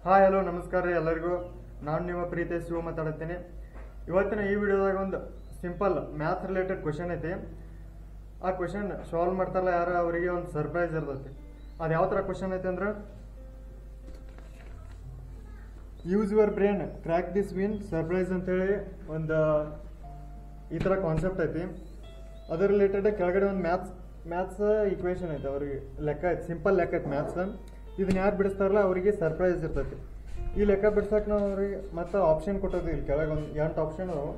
Hi hello ನಮಸ್ಕಾರ ರೀ ಎಲ್ಲರಿಗೂ. ನಾನು ನಿಮ್ಮ ಪ್ರೀತಿ ಶಿವ ಮಾತಾಡುತ್ತೇನೆ. ಇವತ್ತಿನ ಈ ವಿಡಿಯೋದಾಗ ಒಂದು ಸಿಂಪಲ್ ಮ್ಯಾಥ್ ರಿಲೇಟೆಡ್ ಕ್ವೆಶನ್ ಐತಿ. ಆ ಕ್ವೆಶನ್ ಸಾಲ್ವ್ ಮಾಡ್ತಾರಲ್ಲ ಯಾರು, ಅವರಿಗೆ ಒಂದು ಸರ್ಪ್ರೈಸ್ ಇರ್ತೈತಿ. ಅದು ಯಾವ ಥರ ಕ್ವೆಶನ್ ಐತಿ ಅಂದ್ರೆ, use your brain crack this win surprise ಅಂತೇಳಿ ಒಂದು ಈ ಥರ ಕಾನ್ಸೆಪ್ಟ್ ಐತಿ. ಅದ್ರ ರಿಲೇಟೆಡ್ ಕೆಳಗಡೆ ಒಂದು ಮ್ಯಾಥ್ಸ್ ಇಕ್ವೇಶನ್ ಐತೆ, ಅವ್ರಿಗೆ ಲೆಕ್ಕ ಐತಿ, ಸಿಂಪಲ್ ಲೆಕ್ಕ ಐತಿ ಮ್ಯಾಥ್ಸ್. ಇದನ್ನ ಯಾರು ಬಿಡಿಸ್ತಾರಲ್ಲ ಅವರಿಗೆ ಸರ್ಪ್ರೈಸ್ ಇರ್ತೈತಿ. ಈ ಲೆಕ್ಕ ಬಿಡ್ಸಕ್ಕೆ ನಾವು ಅವ್ರಿಗೆ ಮತ್ತೆ ಆಪ್ಷನ್ ಕೊಟ್ಟೋದು. ಇಲ್ಲಿ ಕೆಳಗೆ ಒಂದು 8 ಆಪ್ಷನ್ ಅವು.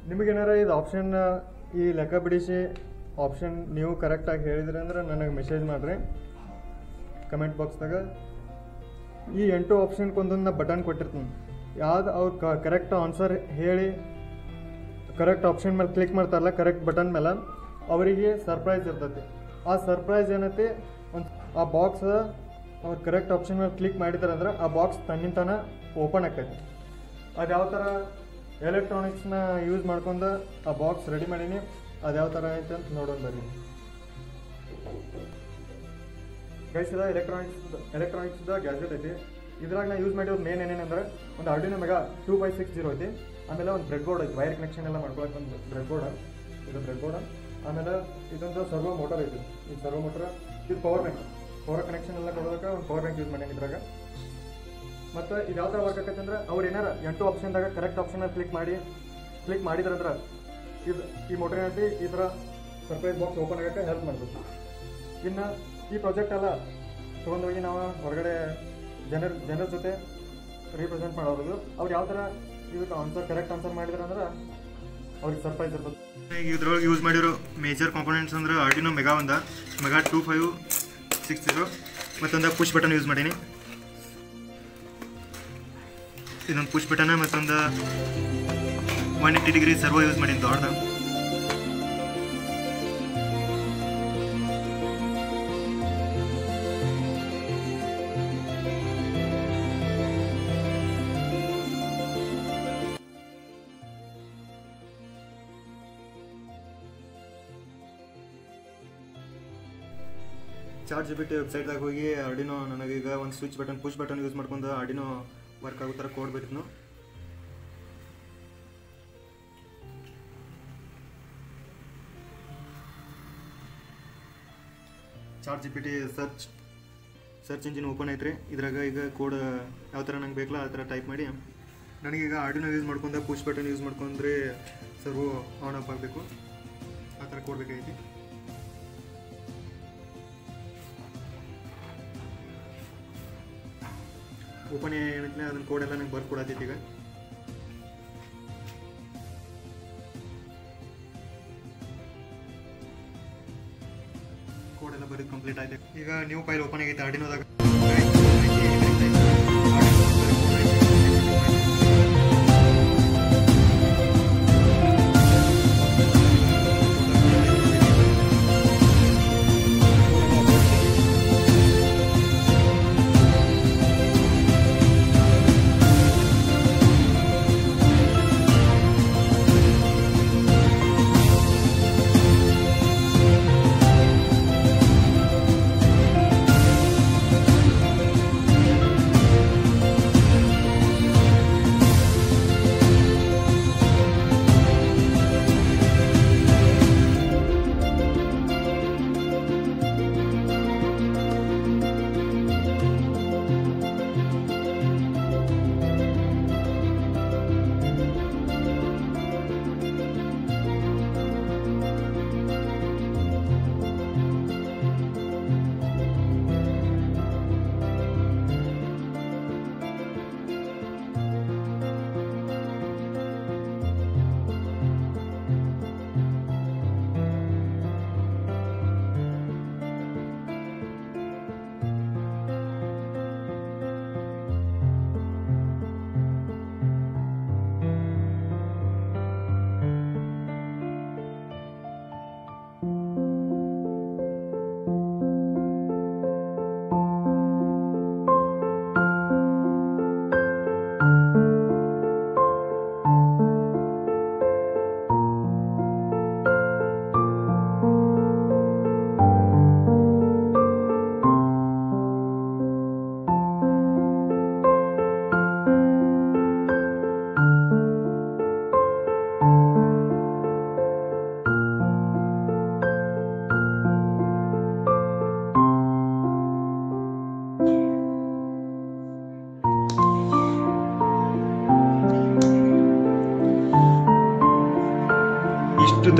ನಿಮಗೇನಾರ ಇದು ಆಪ್ಷನ್, ಈ ಲೆಕ್ಕ ಬಿಡಿಸಿ ಆಪ್ಷನ್ ನೀವು ಕರೆಕ್ಟಾಗಿ ಹೇಳಿದ್ರಿ ಅಂದ್ರೆ ನನಗೆ ಮೆಸೇಜ್ ಮಾಡಿರಿ ಕಮೆಂಟ್ ಬಾಕ್ಸ್ದಾಗ. ಈ 8 ಆಪ್ಷನ್ಗೆ ಒಂದೊಂದು ಬಟನ್ ಕೊಟ್ಟಿರ್ತೀನಿ. ಯಾವ್ದು ಅವ್ರು ಕರೆಕ್ಟ್ ಆನ್ಸರ್ ಹೇಳಿ ಕರೆಕ್ಟ್ ಆಪ್ಷನ್ ಮೇಲೆ ಕ್ಲಿಕ್ ಮಾಡ್ತಾರಲ್ಲ, ಕರೆಕ್ಟ್ ಬಟನ್ ಮೇಲೆ, ಅವರಿಗೆ ಸರ್ಪ್ರೈಸ್ ಇರ್ತೈತಿ. ಆ ಸರ್ಪ್ರೈಸ್ ಏನೈತಿ, ಒಂದು ಆ ಬಾಕ್ಸ್ ಅವ್ರು ಕರೆಕ್ಟ್ ಆಪ್ಷನ್ ಮೇಲೆ ಕ್ಲಿಕ್ ಮಾಡಿದಾರೆ ಅಂದ್ರೆ ಆ ಬಾಕ್ಸ್ ತನ್ನಿಂತಾನ ಓಪನ್ ಆಕೈತಿ. ಅದು ಯಾವ ಥರ ಎಲೆಕ್ಟ್ರಾನಿಕ್ಸ್ನ ಯೂಸ್ ಮಾಡ್ಕೊಂಡು ಆ ಬಾಕ್ಸ್ ರೆಡಿ ಮಾಡೀನಿ. ಅದು ಯಾವ ಥರ ಐತೆ ಅಂತ ನೋಡೋಣ ಬರ್ರಿ ಗೈಸ್. ಇದು ಎಲೆಕ್ಟ್ರಾನಿಕ್ಸ್ದ ಗ್ಯಾಜೆಟ್ ಐತಿ. ಇದ್ರಾಗ ನಾ ಯೂಸ್ ಮಾಡಿರೋದು ಮೇನ್ ಏನೇನಂದ್ರೆ, ಒಂದು ಆರ್ಡಿನೋ ಮೆಗಾ 2x60 ಐತಿ. ಆಮೇಲೆ ಒಂದು ಬ್ರೆಡ್ ಬೋರ್ಡ್ ಐತಿ, ವೈರ್ ಕನೆಕ್ಷನ್ ಎಲ್ಲ ಮಾಡ್ಕೊಳಕ್ಕೆ ಒಂದು ಬ್ರೆಡ್ ಬೋರ್ಡ್. ಇದು ಬ್ರೆಡ್ ಬೋರ್ಡ್. ಆಮೇಲೆ ಇದೊಂದು ಸರ್ವೋ ಮೋಟರ್ ಐತಿ. ಈ ಸರ್ವೋ ಮೋಟರ್, ಇದು ಪವರ್ ಕನೆಕ್ಷನ್ ಎಲ್ಲ ಕೊಡೋದಕ್ಕೆ ಒಂದು ಪವರ್ ಬ್ಯಾಂಕ್ ಯೂಸ್ ಮಾಡೀನಿ ಇದ್ರಾಗ. ಮತ್ತು ಇದು ಯಾವ ಥರ ವರ್ಕ್ ಆಕೈತೆ ಅಂದ್ರೆ, ಅವ್ರು ಏನಾರ 8 ಆಪ್ಷನ್ದಾಗ ಕರೆಕ್ಟ್ ಆಪ್ಷನ್ ಕ್ಲಿಕ್ ಮಾಡಿದ್ರಂದ್ರೆ ಇದು ಈ ಮೋಟರ್ ಏನೈತಿ ಈ ಥರ ಸರ್ಪ್ರೈಸ್ ಬಾಕ್ಸ್ ಓಪನ್ ಆಗೋಕ್ಕೆ ಹೆಲ್ಪ್ ಮಾಡ್ಬೇಕು. ಇನ್ನು ಈ ಪ್ರಾಜೆಕ್ಟ್ ಎಲ್ಲ ತೊಗೊಂಡೋಗಿ ನಾವು ಹೊರಗಡೆ ಜನರ ಜೊತೆ ರೀಪ್ರೆಸೆಂಟ್ ಮಾಡೋದು. ಅವ್ರು ಯಾವ ಥರ ಇದಕ್ಕೆ ಕರೆಕ್ಟ್ ಆನ್ಸರ್ ಮಾಡಿದ್ರೆ ಅಂದ್ರೆ ಅವ್ರಿಗೆ ಸರ್ಪ್ರೈಸ್ ಇರ್ತದೆ. ಈಗ ಇದ್ರೊಳಗೆ ಯೂಸ್ ಮಾಡಿರೋ ಮೇಜರ್ ಕಾಂಪೊನೆಂಟ್ಸ್ ಅಂದ್ರೆ ಆರ್ಡಿನೋ ಮೆಗಾ 2560, ಮತ್ತೊಂದು ಪುಷ್ ಬಟನ್ ಯೂಸ್ ಮಾಡೀನಿ. ಇದೊಂದು ಪುಷ್ ಬಟನ್, ಮತ್ತೊಂದು 180 ಡಿಗ್ರಿ ಸರ್ವೋ ಯೂಸ್ ಮಾಡೀನಿ ದೊಡ್ಡದು. ChatGPT ವೆಬ್ಸೈಟ್ದಾಗ ಹೋಗಿ ಆರ್ಡಿನೋ ನನಗೀಗ ಒಂದು ಪುಷ್ ಬಟನ್ ಯೂಸ್ ಮಾಡ್ಕೊಂಡು ಆರ್ಡಿನೋ ವರ್ಕ್ ಆಗೋ ಥರ ಕೋಡ್ ಬೇಕು. ChatGPT ಸರ್ಚ್ ಇಂಜಿನ್ ಓಪನ್ ಐತ್ರಿ. ಇದ್ರಾಗ ಈಗ ಕೋಡ್ ಯಾವ ಥರ ನಂಗೆ ಬೇಕಲ್ಲ ಆ ಥರ ಟೈಪ್ ಮಾಡಿ, ನನಗೀಗ ಆರ್ಡಿನೋ ಯೂಸ್ ಮಾಡ್ಕೊಂಡು ಪುಷ್ ಬಟನ್ ಯೂಸ್ ಮಾಡ್ಕೊಂಡ್ರೆ ಸರ್ವೋ ಆನ್ ಆಫ್ ಆಗಬೇಕು. ಆ ಥರ ಕೋಡ್ ಬೇಕಾಗೈತಿ. ಓಪನ್ ಏನೈತಿ ಅದನ್ನ ಕೋಡ್ ಎಲ್ಲ ನಂಗೆ ಬರ್ಕೊಡತೈತಿ. ಈಗ ಕೋಡ್ ಎಲ್ಲ ಬರೀ ಕಂಪ್ಲೀಟ್ ಆಯ್ತು. ಈಗ ನ್ಯೂ ಫೈಲ್ ಓಪನ್ ಆಗೈತೆ ಆರ್ಡಿನೋದಾಗ.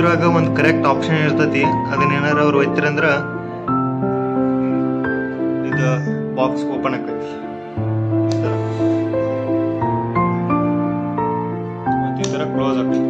ಇದ್ರಾಗ ಒಂದು ಕರೆಕ್ಟ್ ಆಪ್ಷನ್ ಇರ್ತೈತಿ. ಅದನ್ನೇನಾರ ಅವ್ರು ಒಯ್ತಿರಂದ್ರ ಇದು ಬಾಕ್ಸ್ ಓಪನ್ ಆಕೈತಿ. ಮತ್ತೆ ಈ ತರ ಕ್ಲೋಸ್ ಆಕೈತಿ.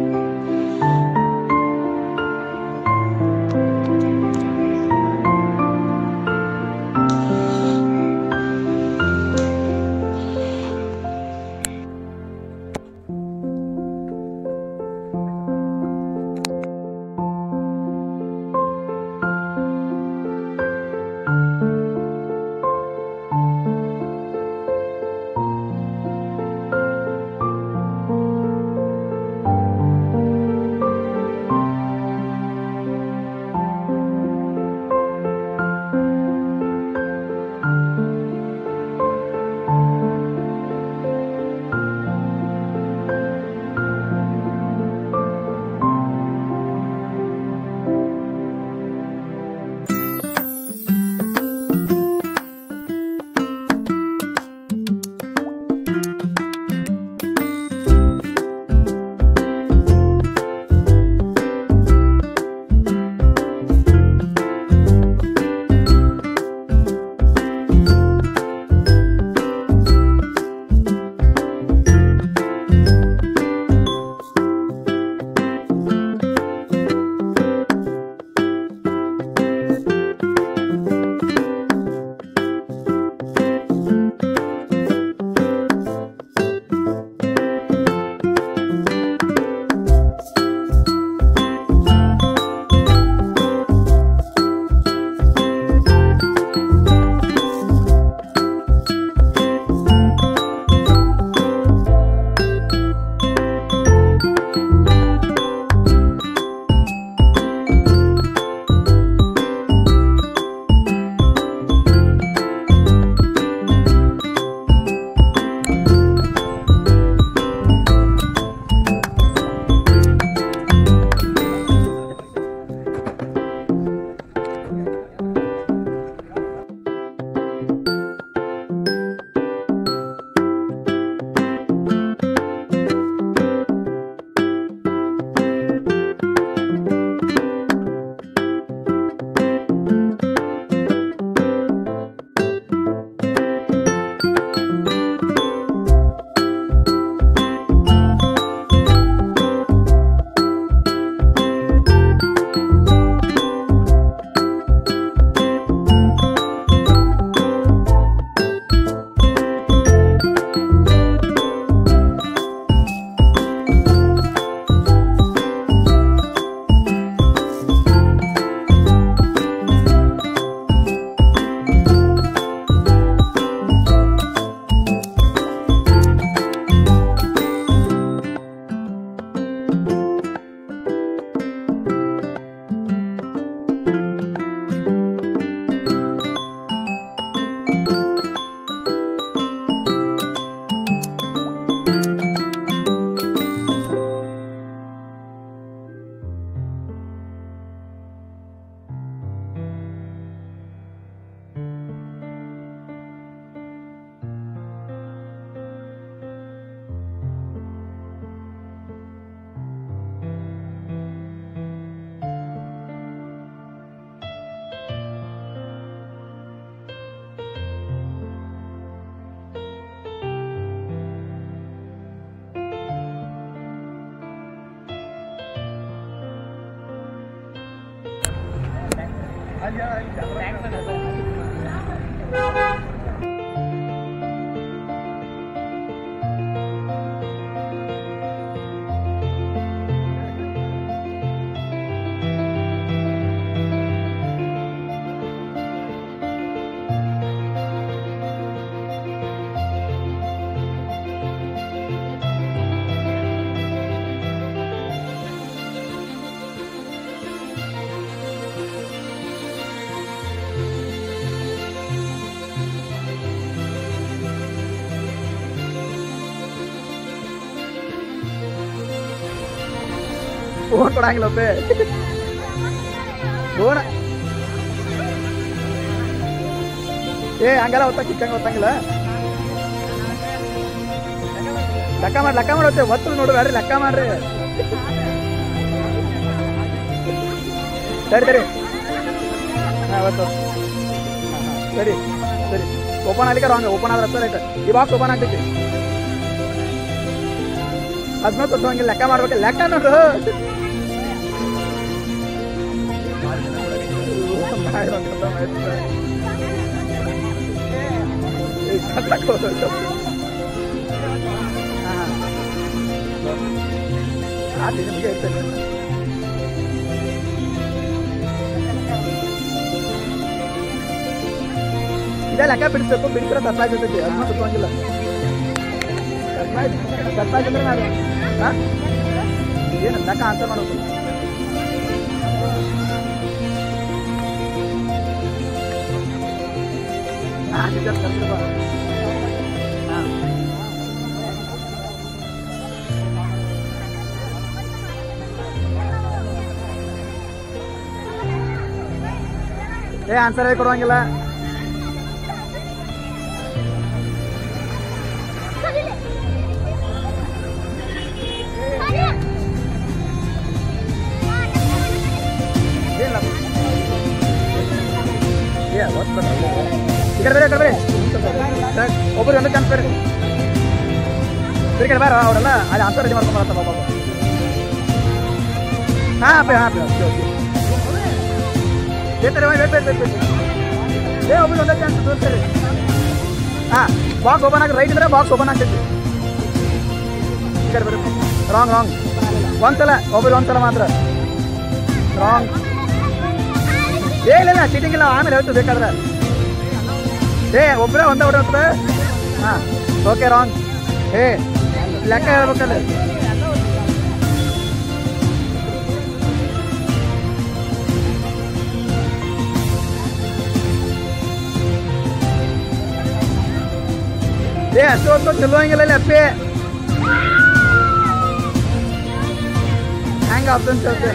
ಫೋನ್ ಕೊಡಂಗಿಲ್ಲಪ್ಪೆ ಫೋನ್ ಹಂಗೆಲ್ಲ ಕಿಕ್ಕಂಗೆ ಹೊತ್ತಂಗಿಲ್ಲ. ಲೆಕ್ಕ ಮಾಡಿ ಹೊತ್ತೆ ಒತ್ತು ನೋಡ್ರಿ ಲೆಕ್ಕ ಮಾಡ್ರಿ. ಸರಿ ಸರಿ ಹಾಂ ಅವತ್ತು ಸರಿ ಸರಿ ಓಪನ್ ಆಗ್ಲಿಕ್ಕೆ ರಾಂಗ್ ಓಪನ್ ಆದ್ರೆ ಹತ್ತು ರೈಟ್ ಈ ಬಾಕ್ಸ್ ಓಪನ್ ಆಗ್ತೈತಿ ಅದನ್ನ ತೊಟ್ಟು ಹಂಗೆ ಲೆಕ್ಕ ಮಾಡ್ಬೇಕು ಲೆಕ್ಕ ನೋಡು ನಿಮಗೆ ಇರ್ತೇನೆ ಇದೇ ಲೆಕ್ಕ ಬಿಡಿಸ್ಬೇಕು ಬಿಡಿಸಿದ್ರೆ ಸರ್ಪ್ರೈಸ್ ಇರ್ತೈತಿ ಅದನ್ನ ಸುತ್ತಂಗಿಲ್ಲ ಸರ್ಪ್ರೈಸ್ ಅಂದ್ರೆ ನಾನು ಏನು ಲೆಕ್ಕ ಆನ್ಸರ್ ಮಾಡೋದು ಏ ಆನ್ಸರ್ ಹೇಳಿ ಕೊಡುವಂಗಿಲ್ಲ ಒಬ್ಬರು ಒಂದು ಚಾನ್ಸ್ ಬೇರೆ ಬೇರೆ ಅವರೆಲ್ಲ ಅಲ್ಲಿ ಆನ್ಸರ್ ರೆಡಿ ಮಾಡ್ಕೊಂಬರತ್ತ ಬಾಬಾ ಹಾಂ ಹಾಂ ಏ ಒಬ್ಬರು ಒಂದೇ ಚಾನ್ಸ್ ತೋರಿಸ್ತಾರೆ ಹಾಂ ಬಾಕ್ಸ್ ಓಪನ್ ಆಗಿ ರೈಟ್ ಇದ್ರೆ ಬಾಕ್ಸ್ ಓಪನ್ ಆಗ್ತೈತಿ ರಾಂಗ್ ರಾಂಗ್ ಒಂದ್ಸಲ ಒಬ್ಬರು ಒಂದ್ಸಲ ಮಾತ್ರ ರಾಂಗ್ ಏ ಇಲ್ಲ ಚೀಟಿಂಗ್ ಇಲ್ಲ ಆಮೇಲೆ ಹೇಳ್ತು ಬೇಕಾದ್ರೆ ಏ ಒಬ್ಬರೇ ಒಂದೇ ಹೊಡೆ ಹಾಂ ಓಕೆ ರಾಂಗ್ ಏ ಲೆಕ್ಕ ಹೇಳ್ಬೇಕಲ್ಲ ಏ ಅಷ್ಟು ಹೊತ್ತು ಚೆಲ್ಲುವಂಗಿಲ್ಲ ಅಪ್ಪಿ ಹೆಂಗ ಆಪ್ಷನ್ ಹೇಳ್ತೆ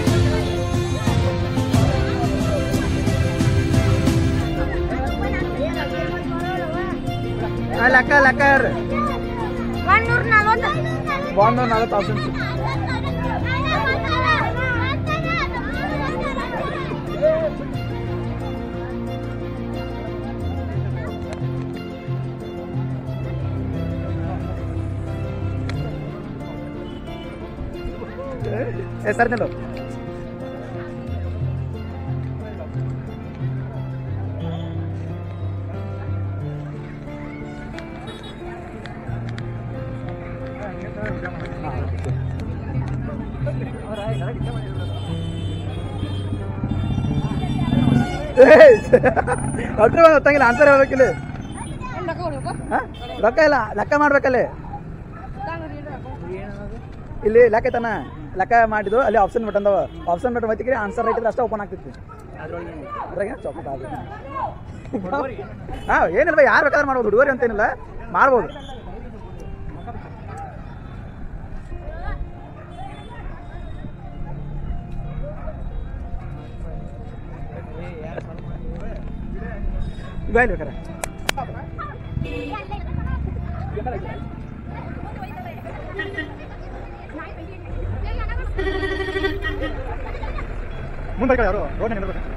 ಲೆಕ್ಕ ಲೆಕ್ಕ ಯಾರು 140 ಆಪ್ಷನ್ಸ್ ಸರ್ ನಿಲ್ಲು ಅಟ್ರೆ ಗೊತ್ತಾಗಿಲ್ಲ ಆನ್ಸರ್ ಹೇಳ್ಬೇಕಿಲ್ಲ ರೊಕ್ಕ ಇಲ್ಲ ಲೆಕ್ಕ ಮಾಡ್ಬೇಕಲ್ಲಿ ಇಲ್ಲಿ ಲೆಕ್ಕ ಐತನ ಲೆಕ್ಕ ಮಾಡಿದ್ದು ಅಲ್ಲಿ ಆಪ್ಷನ್ ಬಟನ್ ಆಪ್ಷನ್ ಬಟನ್ ಒತ್ತಿದ್ರೆ ಆನ್ಸರ್ ರೈಟ್ ಇದ್ರೆ ಅಷ್ಟೇ ಓಪನ್ ಆಗ್ತಿತ್ತು ಅದ್ರಾಗ ಚಾಕ್ಲೇಟ್ ಆಗುತ್ತೆ ಹಾಂ ಏನಿಲ್ಲ ಯಾರು ಬೇಕಾದ್ರೆ ಮಾಡ್ಬೋದು ಹುಡುಗರಿ ಅಂತೇನಿಲ್ಲ ಮಾಡ್ಬೋದು ಬಾಯ್ಲಿ ಬೇಕಾರೆ ಮುಂದೆ ಯಾರು ರೋಡ್ ನಿಲ್ಬೇಕು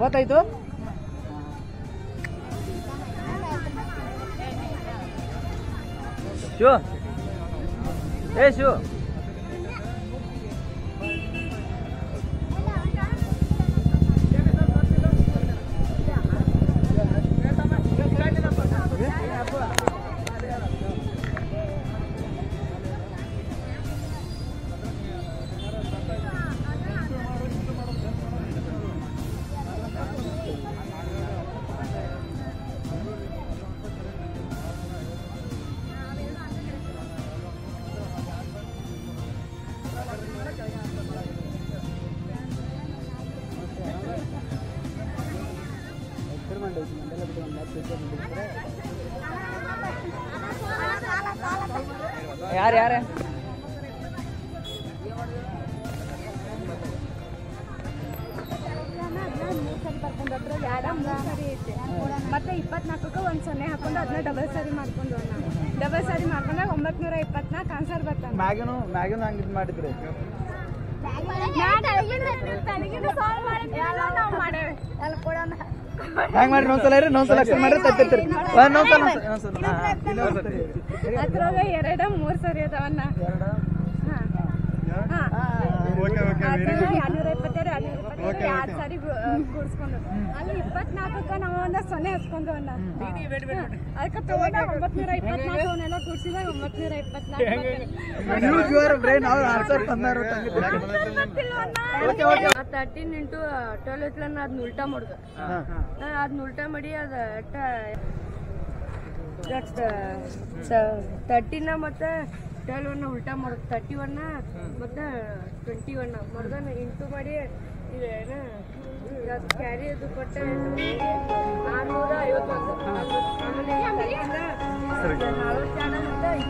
ಗೊತ್ತಾಯ್ತು. ಶೂ ಶೂ ಯಾರು ಮತ್ತೆ 24ಕ್ಕೆ ಒಂದು 0 ಹಾಕೊಂಡು ಅದನ್ನ ಡಬಲ್ ಸಾರಿ ಮಾಡ್ಕೊಂಡು ಡಬಲ್ ಸಾರಿ ಮಾಡ್ಕೊಂಡಾಗ 924 ಆನ್ಸರ್ ಬರ್ತಾನೆ. ಮ್ಯಾಗಿನೂ ಹಂಗೆ ಇದು ಮಾಡಿದ್ರಿ. ಹೆಂಗ್ ಮಾಡ್ರಿ ಇನ್ನೊಂದ್ಸಲ ಇರಿ, ಇನ್ನೊಂದ್ಸಲ ಅಕ್ಷರ ಮಾಡ್ರಿ ತತ್ತಿರ್ತೀರಿ. ಅದ್ರಾಗ 2-3 ಸರಿ ಅದಾವನ್ನ 222 ಸಾರಿ ಕೂಡ್ಸ್ಕೊಂಡು ಅಲ್ಲಿ 24ಕ್ಕೆ ನಾವು ಒಂದ 0 ಹಚ್ಕೊಂಡು ಅದಕ್ಕೆ ತಗೊಂಡ 924 ಅವನ್ನೆಲ್ಲ ಕೂಡ್ಸಿದಾಗ 924 13 into 12 ಅದನ್ನ ಉಲ್ಟಾ ಮಾಡುದು. ಅದನ್ನ ಉಲ್ಟಾ ಮಾಡಿ ಅದ 13 ಮತ್ತೆ 12 ಉಲ್ಟಾ ಮಾಡೋದು. 31 ಮತ್ತೆ 21 ಮಾಡ್ದಾನ ಇಂಟು ಮಾಡಿ ಇದೇನ ಕ್ಯಾರಿ ಅದು ಕೊಟ್ಟೆ 651. ಆಮೇಲೆ 42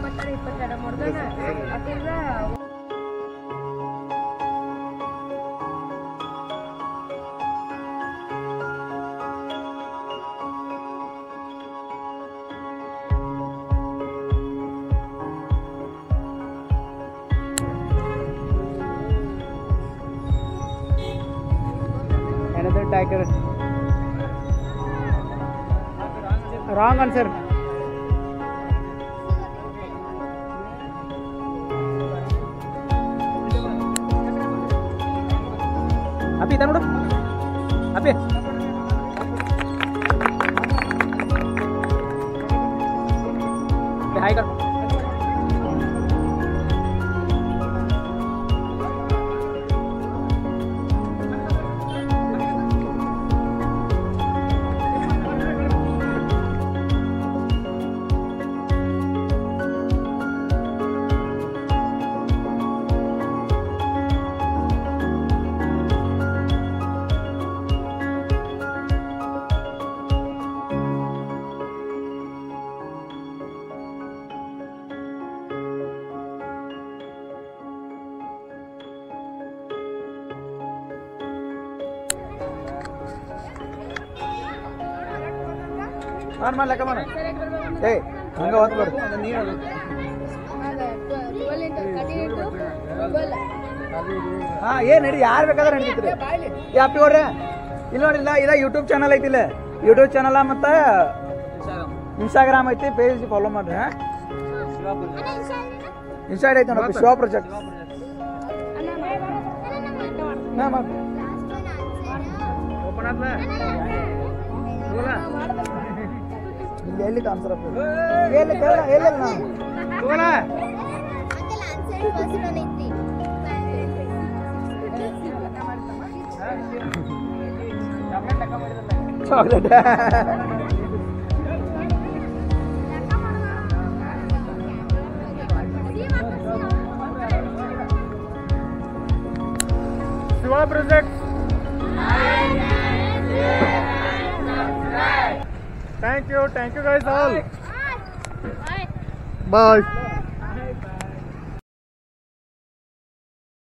ಮತ್ತೆ 22 ಮಾಡ್ದಾನ ಅದರಿಂದ Tiger. Wrong answer. Api itan udah. Api. Hai kan. ಮಾಡ ಲೆಕ್ಕ ಮಾಡ. ಹಂಗ ಹೊತ್ತು ಬರ್ದು ಹಾ ಏನ್ ನಡಿ ಯಾರು ಬೇಕಾದ್ರೆ ನಡೀತಿದ್ರಿ. ಅಪ್ಪಿ ಅವ್ರೆ ಇಲ್ಲಿ ನೋಡಿಲ್ಲ ಇಲ್ಲ ಯೂಟ್ಯೂಬ್ ಚಾನಲ್ ಐತಿಲ್ಲ, ಯೂಟ್ಯೂಬ್ ಚಾನಲ್ ಮತ್ತೆ ಇನ್ಸ್ಟಾಗ್ರಾಮ್ ಐತಿ, ಪೇಜ್ ಫಾಲೋ ಮಾಡ್ರಿ. ಇನ್ಸ್ಟಾ ಐತಿ ನೋಡಪ್ಪ ಶಿವ ಪ್ರಾಜೆಕ್ಟ್. ಎಲ್ಲಿ ಆನ್ಸರ್ ಎಲ್ಲಿ ನಾನು chocolate Shiva project. Thank you guys all. Bye.